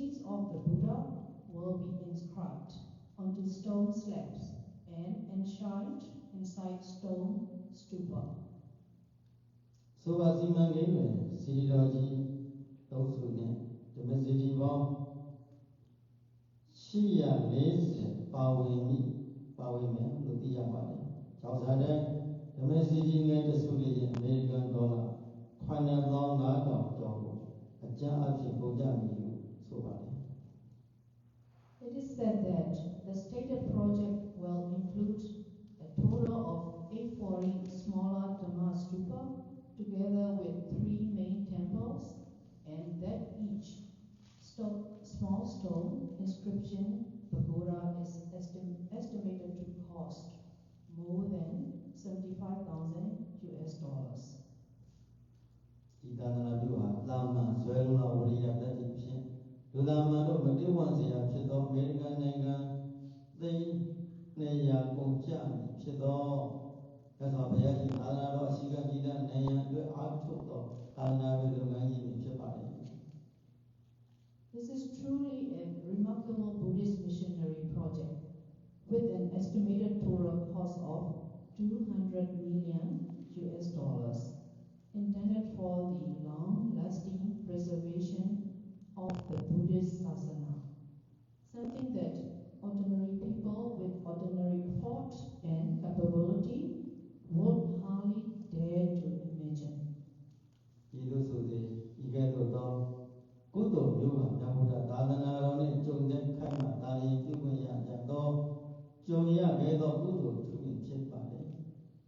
teachings of the Buddha will be inscribed onto stone slabs and enshrined inside stone stupa. So as in my game, Siridaji, those who the message of Shia lays power me, Lutia Badi. Chowsade, the message in the Suli American dollar, Quana long Naga Jogo, a jar of Shipojami, so badi. It is said that the stated project will include a total of 840 smaller Dhamma stupa together with 3 main temples, and that each small stone inscription pagoda is estimated to cost more than $75,000. Idana Dua, Lama, Swella, Uria, that is Lama, Madiwan, Chido, American, Nagan, they Naya, Kunjan, Chido. That's how they are in Alana, Shiga, Gida, Naya, the Arto, Alana, Vilungi, Chapari. This is truly a remarkable Buddhist missionary project with an estimated total cost of $200 million, intended for the long-lasting preservation of the Buddhist Sasana, something that ordinary people with ordinary thought and capability would hardly dare to imagine. Kudo Yuga, Yabuda, Dadana, Roni, Jungde, Kama, Dali, Juguya, Jado, Joya, Gado, Kudo, Tumin, Chipale,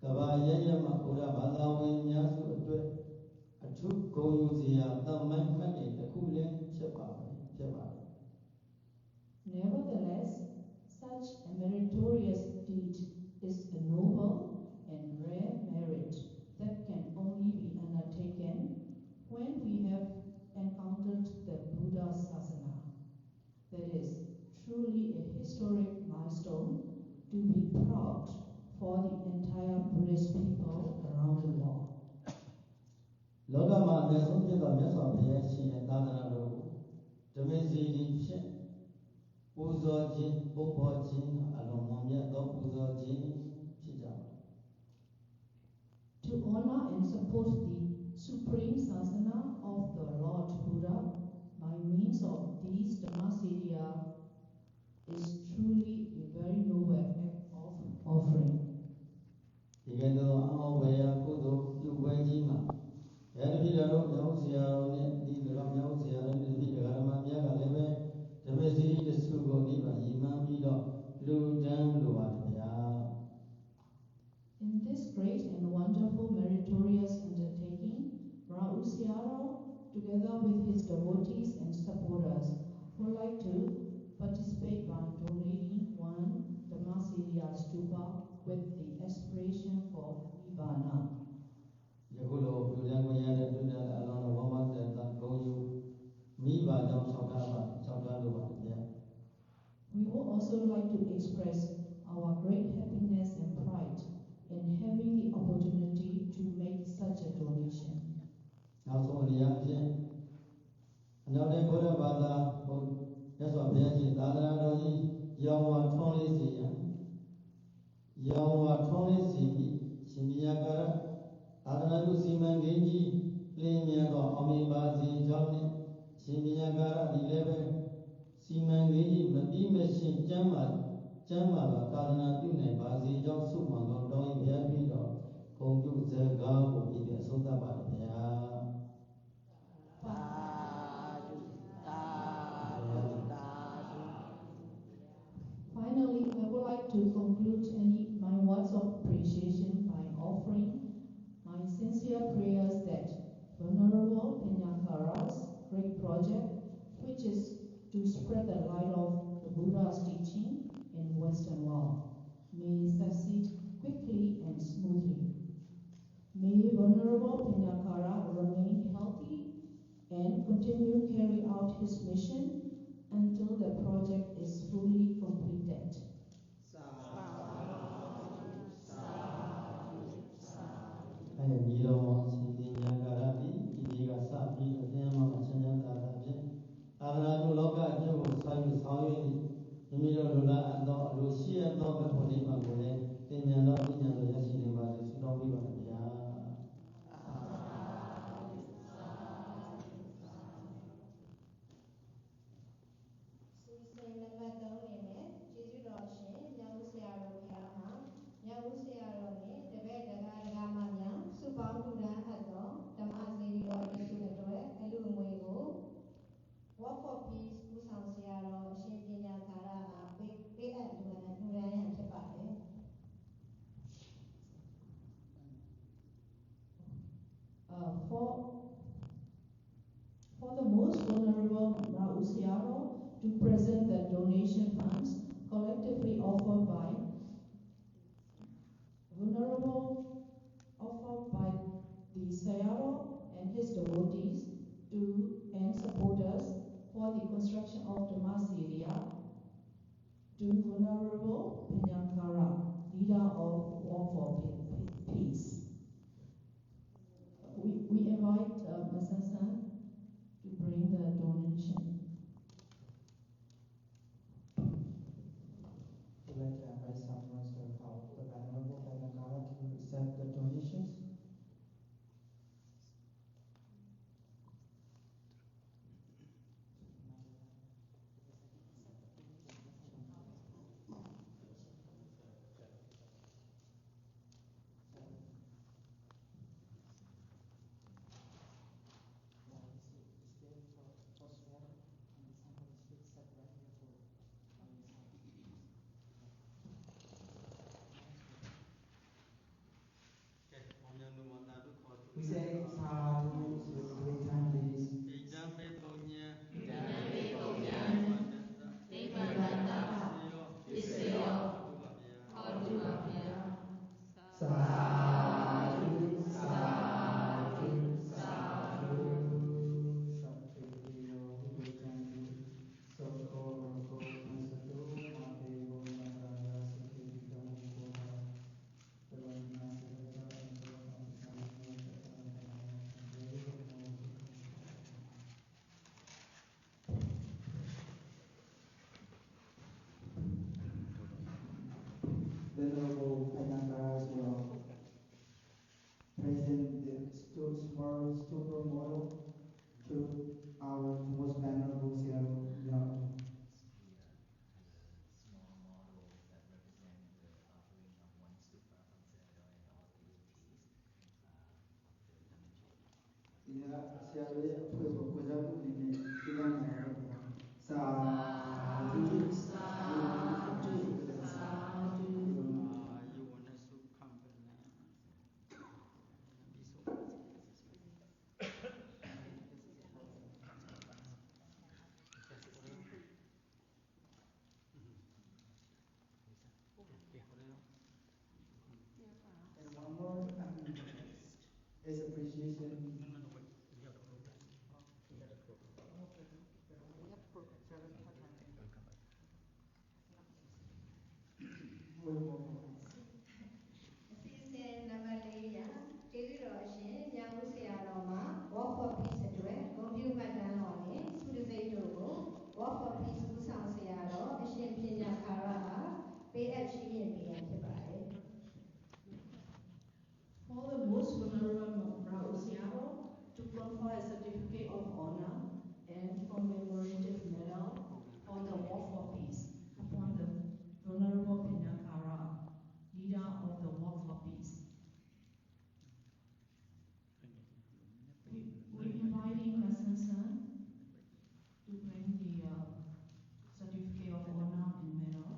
Kabaya, Makura, Badawi, Yasu, a true Goyuzia, the Maki, the Kule, Chepale. Nevertheless, such a meritorious deed is a noble and rare merit that can only be undertaken when we have encountered the Buddha Sasana. That is truly a historic milestone to be proud for the entire Buddhist people around the world. Logama, there's something that mess of the Yashi and Dadana, the message, Uzojin, Bopojin, Alomomia, Uzojin, Chijama. To honor and support the Supreme Sasana of the Lord Buddha by means of these Dhammasiriya is truly a very noble act of offering. In this great and wonderful meritorious undertaking, Raul Siaro, together with his devotees and supporters, would like to participate by donating one Dhammasiriya stupa with the aspiration for Nibbana. We would also like to express our great happiness and pride in having the opportunity to make such a donation. Jamala, Kadana, Pune, Bazi, John Suman, Doi, Beatrido, Kongu, Zerga, Obi, Soda Badia. Finally, I would like to conclude my words of appreciation by offering my sincere prayers that Venerable Penyakara's great project, which is to spread the light of the Buddha's teaching in Western world, may succeed quickly and smoothly. May Venerable Penyakara remain healthy and continue to carry out his mission until the project is fully completed. For the most vulnerable Rausiaro to present the donation funds collectively offered by the Sayaro and his devotees and supporters for the construction of the Masiria to Venerable Penyankara, leader of War for Peace. We invite Masan to bring the donation. We'd like to invite someone to help the Venerable Penyankara to accept the donations. We say sadhu 3 times, please. Venerable Penyankara will present the small super model to our most venerable Sayadaw. Small models that represent the offering of one super from Sayadaw and all devotees of the Dhammaja. Sayadawအဖွဲ့ကိုကိုယ်စားပြုအနေနဲ့ဒီကနေ့ရတဲ့စာဓုAnd one more is appreciation. War for Peace အတွက်ဂုဏ်ပြုမှတ်တမ်းတော်နဲ့ဆုတံဆိပ်တို့ကို War for Peace ဦးဆောင်ဆရာတော်အရှင်ပညာခါရအားပေးအပ်ချီးမြှင့်ပေးရဖြစ်ပါတယ် For the most vulnerable Rausiaro to confer a certificate of honor and commemorative medal for the War for Peace upon the Venerable Penyankara, leader of the War for Peace. We're inviting Masan to bring the certificate of honor and medal.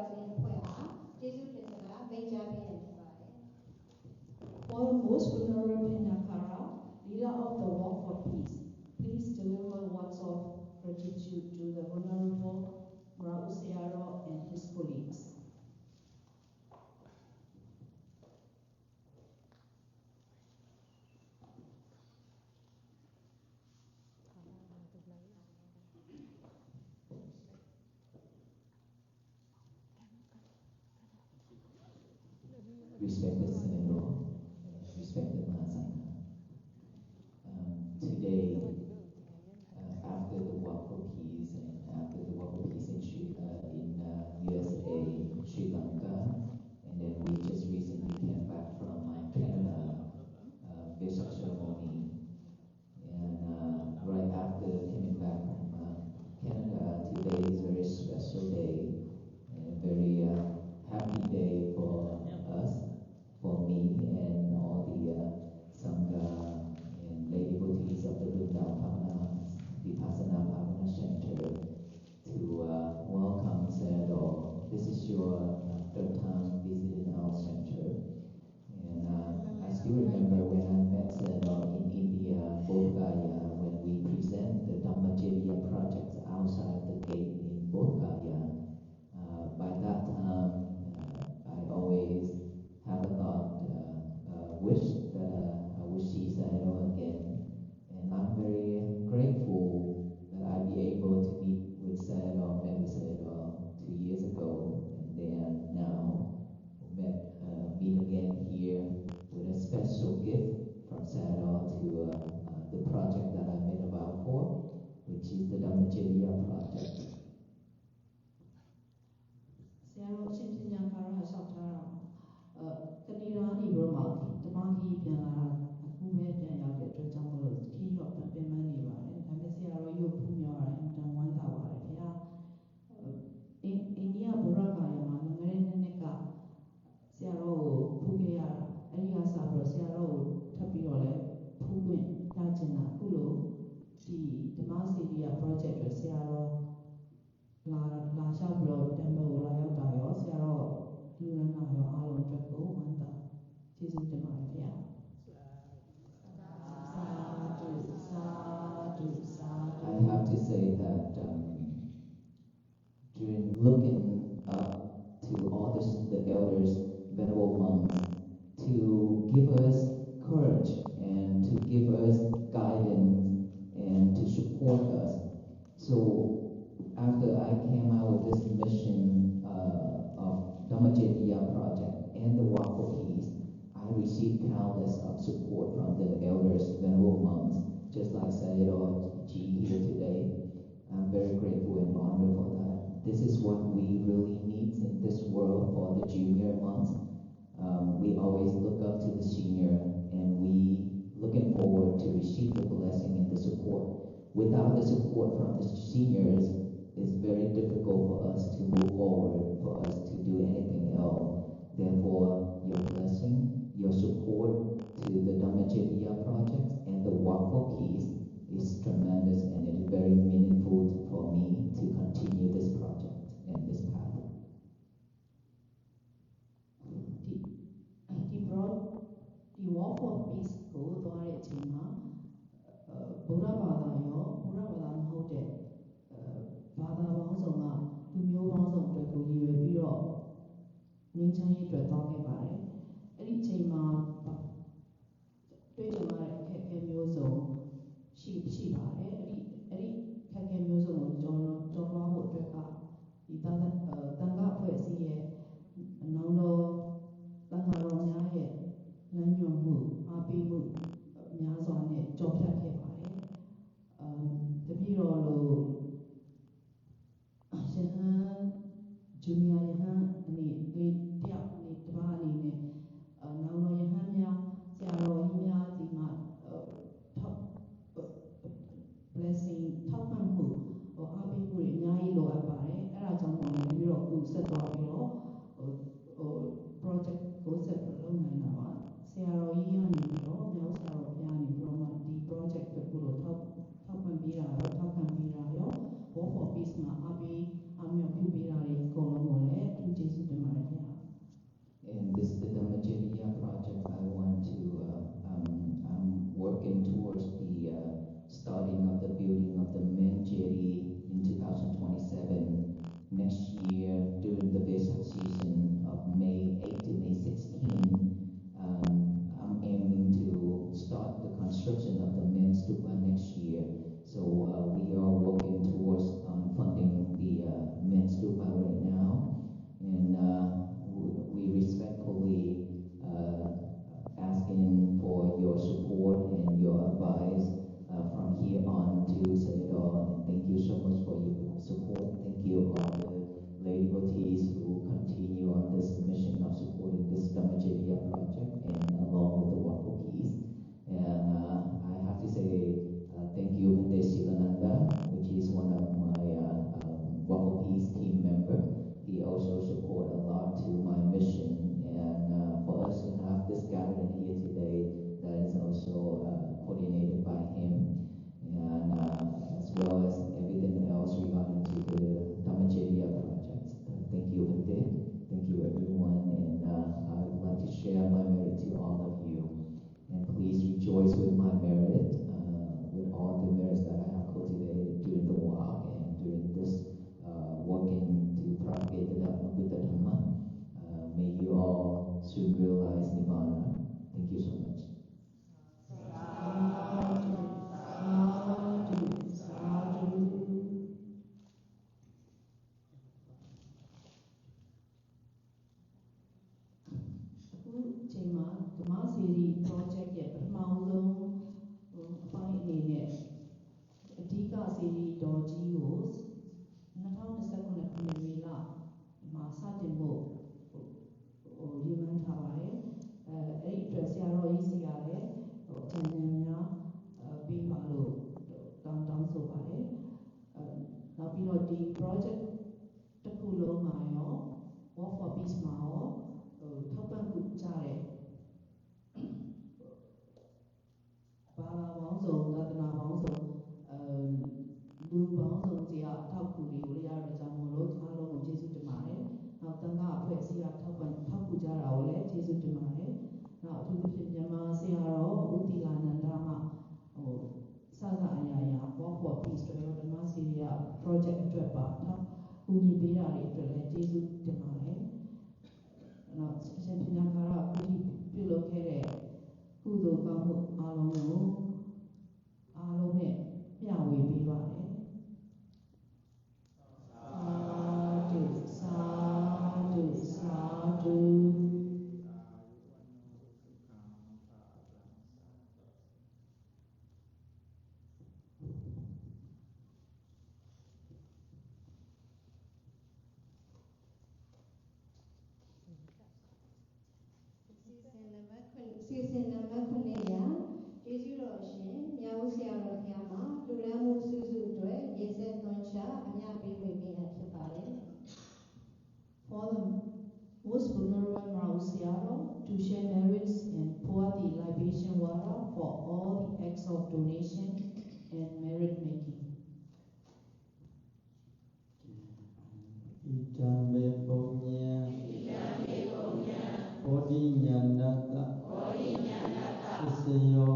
Audience ဖွဲ့မှာကျေးဇူးတင်စကားမိန့်ကြားပေးရဖြစ်ပါတယ် For the most venerable Penyakara, leader of the Walk for Peace, please deliver words of gratitude to the Venerable Mrau Sayadaw and his colleagues. Respected Senator, respected Mahasangha. Today, after the Walk for Peace and after the Walk for Peace in USA, Sri Lanka, and then we just recently came back from Canada Vesak ceremony. And right after coming back from Canada, today is a very special day and a very happy day for us, for me and all the Sangha and lay devotees of the Vrindavan Bhavana Vipassana Bhavana Center to welcome Sayadaw. This is your third time visiting our center. And I still remember when I met Sayadaw in India, Bodh Gaya, when we present the Dhammacharya projects outside the gate in Bodh Gaya. By that time, I always have a thought, wish that I would see Sayadaw again. And I'm very grateful that I'd be able to meet with Sayadaw, met with Sayadaw 2 years ago, and then now meet again here with a special gift from Sayadaw to the project that I made a vow for, which is the Dhammacharya project. Sayadaw Shin Penyakara လျှောက်ထားတာကနေဒါကနေပြီးတော့မှဓမ္မခရီးပြန်လာတာအခုပဲပြန်ရောက်တဲ့အတွက်ကြောင့်မလို့ခရီးတော့ပြန်ပင်ပန်းနေပါတယ်ဒါပေမဲ့ဆရာတော်ကြီးကိုဖူးမြော်ရတာအင်တန်ဝမ်းသာပါတယ်ဗျာအိန္ဒိယဘူရကာယာမှာလွန်ခဲ့တဲ့နှစ်ကဆရာတော်ကိုဖူးခဲ့ရတာအဲဒီကစပြီးတော့ဆရာတော်ကိုထပ်ပြီးတော့လည်းဖူးခွင့်ရချင်တာအခုလိုဒီဓမ္မစီရီယာ project အတွက်ဆရာတော်လာလျှောက်ပြီးတော့ temple ကိုလာရောက်တာရောဆရာတော်လူရန်နာရောအားလုံးအတွက်ကိုဝမ်းသာကျေးဇူးတင်ပါတယ်ဗျာI have to say that during looking up to all the elders, venerable monks, to give us courage and to give us guidance and to support us. So after I came out with this mission of Dhammacharya project and the Walk for Peace, I received countless of support from the elders, venerable monks, just like Sayadaw Ji here today. I'm very grateful and honored for that. This is what we really need in this world for the junior monks. We always look up to the senior and we looking forward to receive the blessing and the support. Without the support from the seniors, it's very difficult for us to move forward, for us to do anything else. Therefore, your blessing, your support to the Dhammacharya project and the Walk for Peace is tremendous and it is very meaningful for me to continue this project and this path. The Walk for Peace ကိုသွားတဲ့အချိန်မှာဗုဒ္ဓဘာသာရောဗုဒ္ဓဘာသာမဟုတ်တဲ့ဘာသာပေါင်းစုံကလူမျိုးပေါင်းစုံအတွက်ကိုရည်ရွယ်ပြီးတော့ငြိမ်းချမ်းရေးအတွက်သွားခဲ့ပါတယ်။အဲ့ဒီအချိန်မှာတွေ့ကြုံရတဲ့အခက်အခဲမျိုးစုံရှိပါတယ်။အဲ့ဒီအခက်အခဲမျိုးစုံကိုကျော်လွှားဖို့အတွက်ကဒီတန်ခါအဖွဲ့အစည်းရဲ့အနောင်တော်တန်ခါတော်များရဲ့လမ်းညွှန်မှုအားပေးမှုများစွာနဲ့ကြော်ဖြတ်ခဲ့ပါတယ်။တပည့်တော်လိုယဟန်ဂျူနီယာယဟန်အနေနဲ့တယောက်အနေတစ်ပါးအနေနဲ့နောင်တော်ယဟန်များဆရာတော်ကြီးများဒီမှာblessing ထောက်ပံ့မှုအားပေးမှုတွေအများကြီးလိုအပ်ပါတယ်။အဲ့ဒါကြောင့်မို့လို့တပည့်တော်အခုဆက်သွားပြီးတော့project ကိုဆက်လုပ်နိုင်တာပါဆရာတော်ကြီးကနေပြီးတော့မြောက်ဆရာတော်ဘုရားနေပြီးတော့မှဒီ project ကိုထောက်ပံ့ပေးတာရောထောက်ခံပေးတာရော Walk for Peace မှာအားမြောက်ပြုပေးတာတွေအကုန်လုံးကိုလည်းအထူးကျေး ညီပေးတာတွေအတွက်လည်းကျေးဇူးတင်ပါတယ်။နောက်အရှင်ပညာကာရအခုဒီပြုလုပ်ခဲ့တဲ့ကုသိုလ်ကောင်းမှုအားလုံးကိုအားလုံးနဲ့မျှဝေပေးပါတယ်။သာဓုသာဓု စီစဉ်နံပါတ်9ရာကျေးဇူးတော်ရှင်မြောက်ဆရာတော်ဘုရားမှာလူရန်မှုစုစုအတွက်ရေစက်သွန်ချအများပေးဝေပေးရဖြစ်ပါတယ် For the most vulnerable Mausiaro to share merits and pour the libation water for all the acts of donation and merit making. ဣဒံမေပုံညံဘောဓိညာဏတ္တသစ္စယော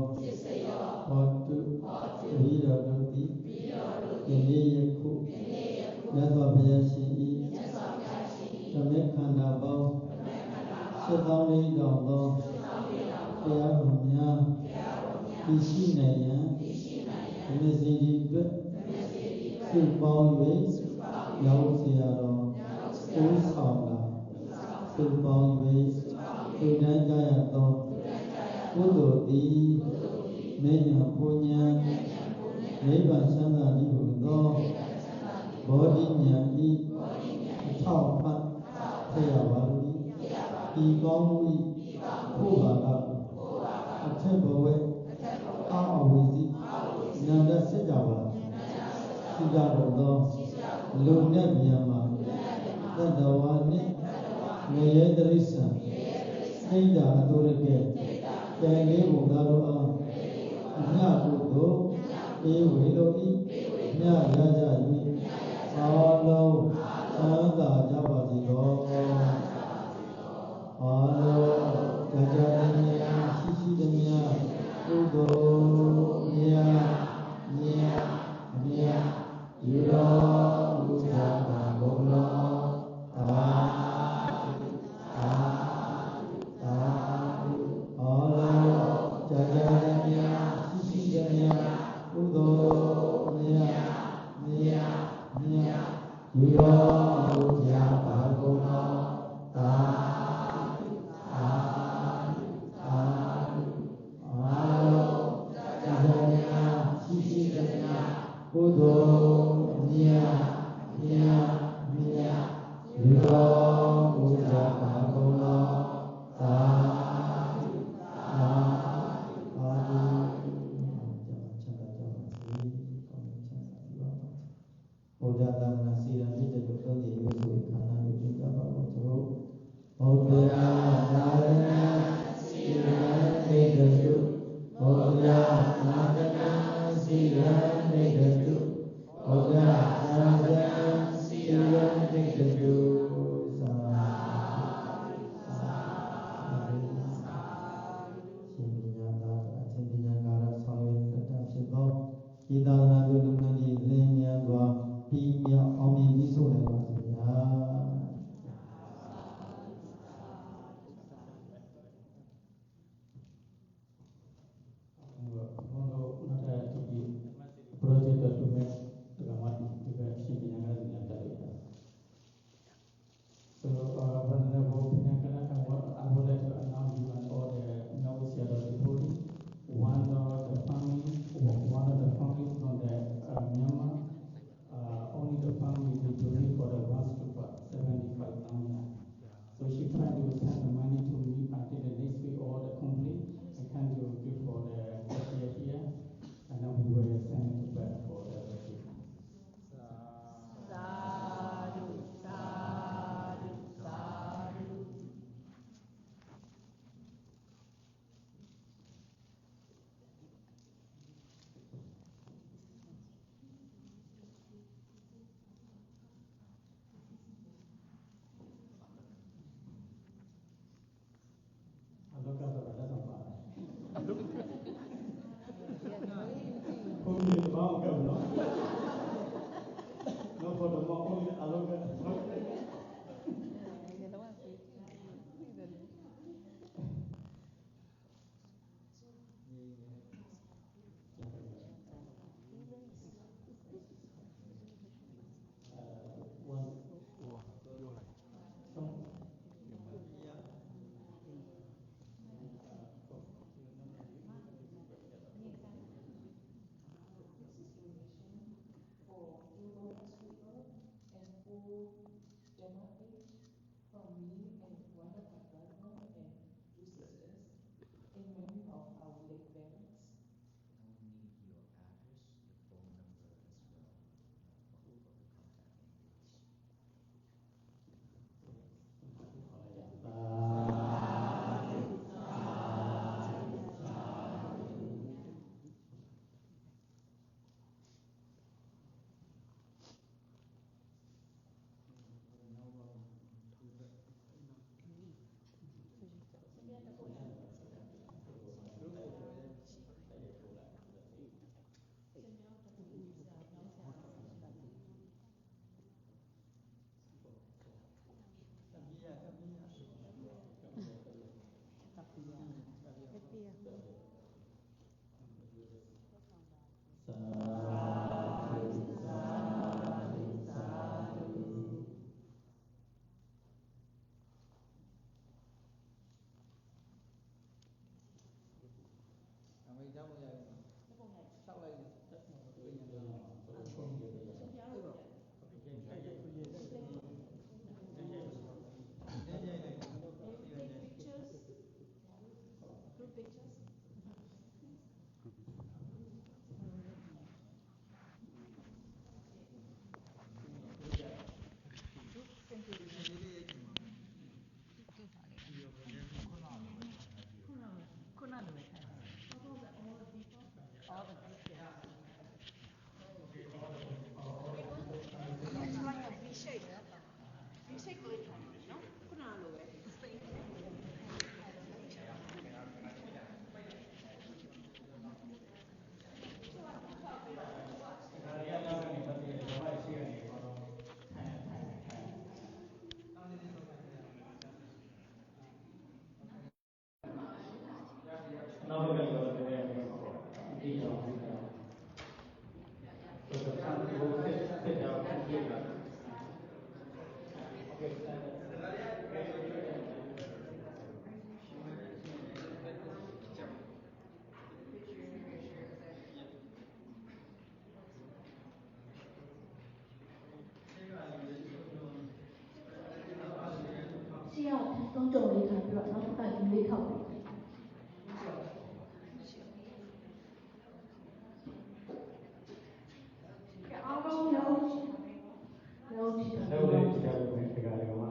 ဟောတုဝိရောဓတိဒီနေ့ယခုမြတ်စွာဘုရားရှင်ဤဓမ္မခန္ဓာပေါင်း7,400သောတရားတော်များသိရှိနိုင်ရန်ဒီနေ့စီဒီအတွက်စုပေါင်း၍ရောက်เสียတော်ဦးဆောင်လာစုပေါင်း၍သူတန်းကြရသောကုသိုလ်သည်မေညာပုညံနိဗ္ဗာန်ချမ်းသာသည်ဟုသောဘောဓိညာဤထောက်မှတ်ထည့်ရပါလိမ့်ဤကောင်းမှုဤဖို့ပါကအထက်ဘဝအောက်အဝိဇ္ဇိနန္ဒစစ်ကြပါရှိကြတော်သောလူနဲ့မြန်မာသတ္တဝါနှင့်ငရဲတရိစ္ဆာန်သိဒ္ဓအတုရကဲကဲလေးဘုရားတို့အားအမြတ်ကုသိုလ်အေဝေလို့ဤမြတ်ရကြ၍အားလုံးသံသာကြပါစေသောအားလုံးကြကြမြတ်ရှိရှိသမျှကုသိုလ်မြတ်ယူတော်မူကြပါကုန်လောသာအားလုံးကြကြမြတ်ရှိရှိသမျှကုသိုလ်မြတ်ယူတော်မူကြပါကုန်လောသာအားလုံးကြကြမြတ်ရှိရှိသမျှကုသိုလ်မြတ်ယူတော်မူကြပါကုန်လောသာဗုဒ္ဓသာသနာစီရမြစ်တဲ့တို့သုံးရည်ဆိုခန္ဓာကိုကြပါလို့သူတို့ဗုဒ္ဓသာသနာစီရမြစ်တဲ့တို့ဗုဒ္ဓသာသနာစီရမြစ်တဲ့တို့ဗုဒ္ဓသာသနာစီရမြစ်တဲ့တို့သာရှင်ပညာသာအရှင်ပညာကာရဆောင်ရွက်တတ်ဖြစ်သောဤသာသနာပြုလုပ်ငန်းကြီးလင်းမြန်စွာပြီးမြောက်အောင်မြင်ပြီးဆိုနိုင်ပါစေဗျာ ပုံရိုက်မှာ နှစ်ပုံလိုက် ရှောက်လိုက်တက်မှာမတွေ့ရင်တော့ ဆိုပြရတော့ ရိုက်ရိုက်ရိုက်ရိုက် pictures group pictures ခုနလိုပဲထိုင်တာ all the people It's like a V shape. V shape ကိုထိုင်တယ်နော်ခုနလိုပဲ Spain နောက်တစ်ခါတော့လည်းဒီတော့ဒီတော့ဆိုတော့ဆန်ကိုစစ်တော့ပြန်ကြည့်တာโอเค需要提供重力团队，然后反应力靠谱。အားလုံးရောချီတာ တော့လည်းကြားလို့ဒီကနေ့ကမှ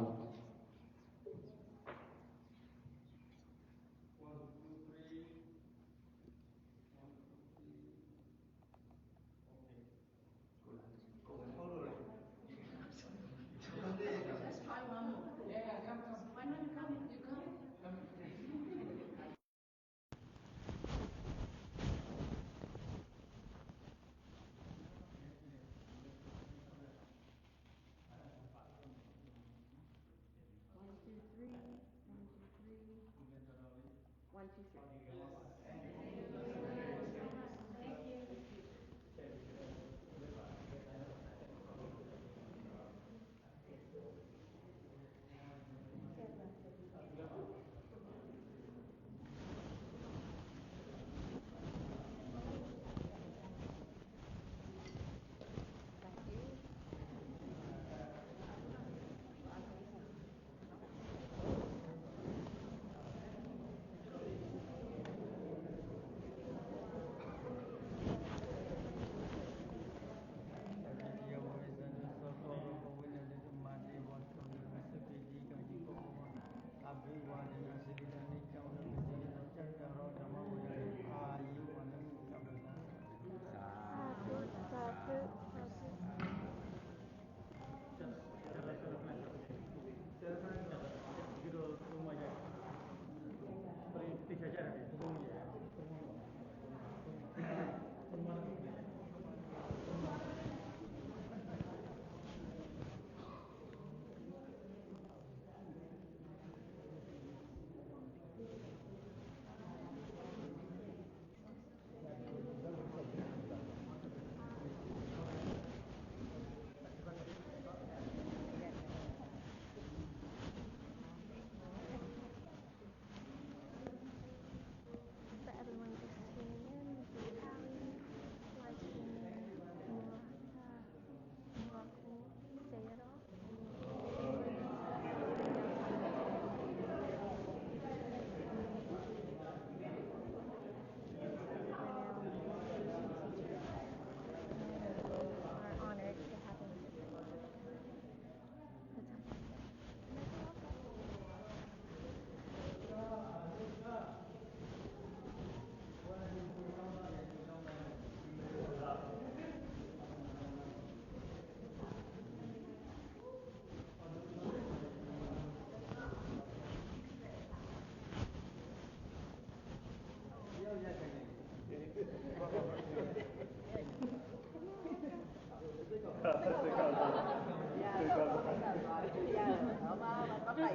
Hãy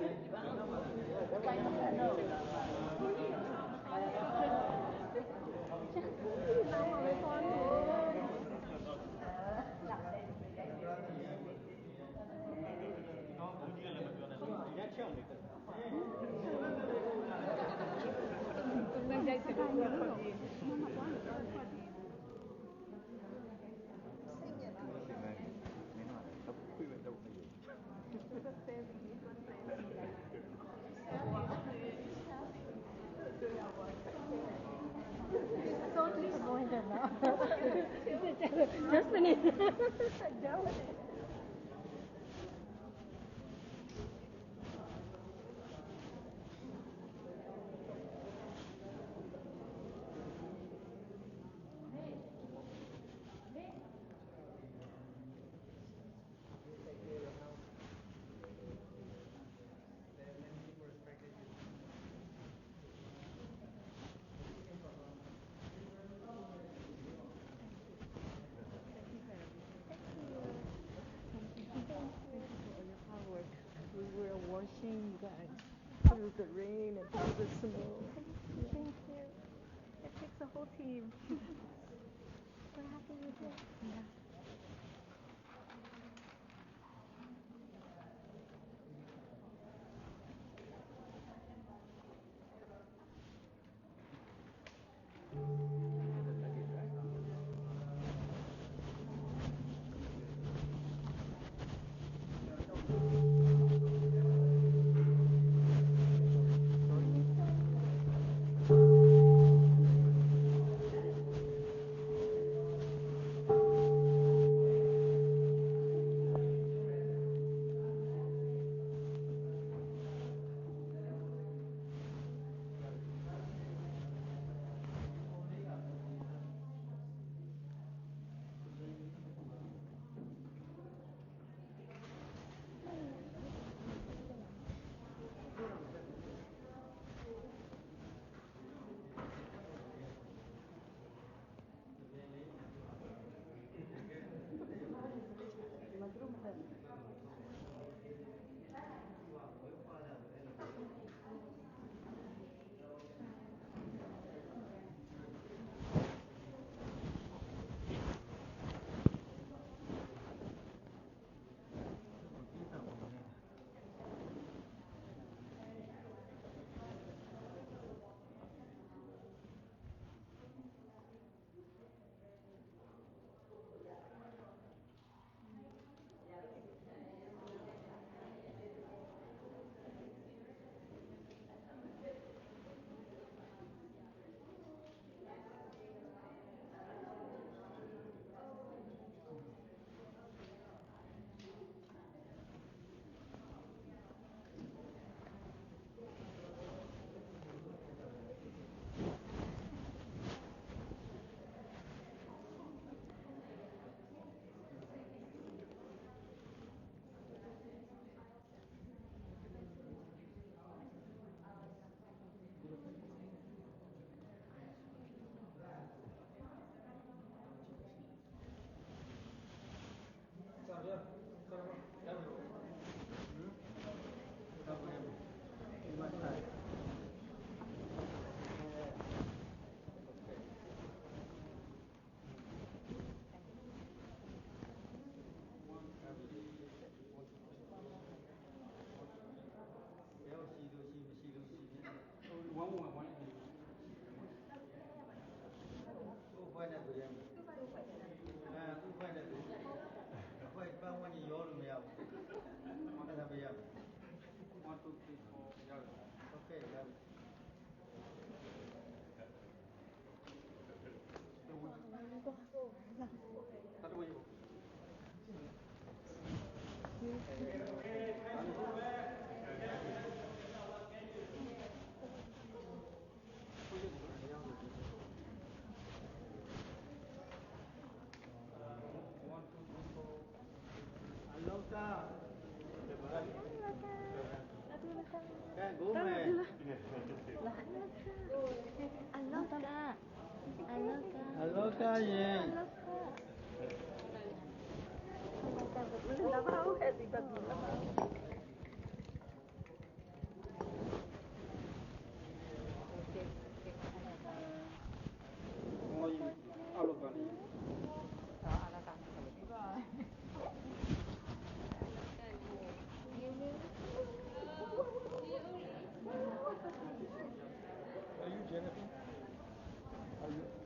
subscribe cho kênh Ghiền Mì Gõ để không bỏ lỡ So disappointed now. Just finished. We were watching you guys through the rain and through the snow. Thank you. It takes a whole team. We're happy you did. Yeah.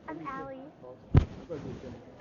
I'm Allie. It's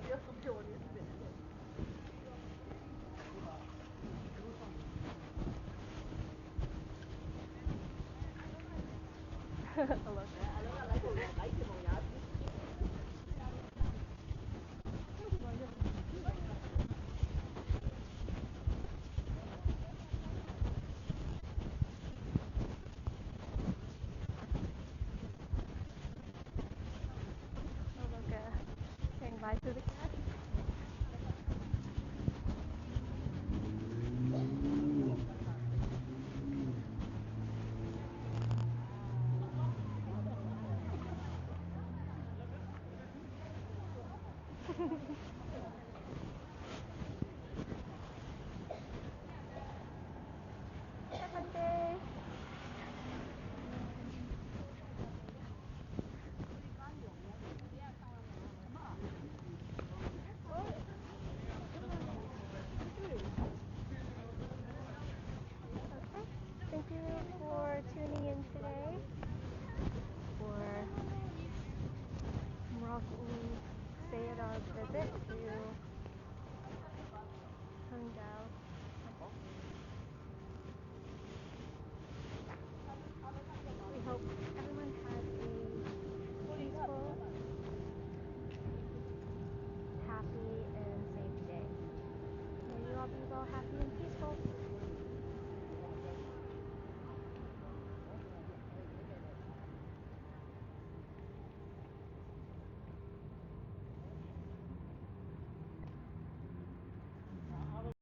要送给我的是。Saying bye to the cat.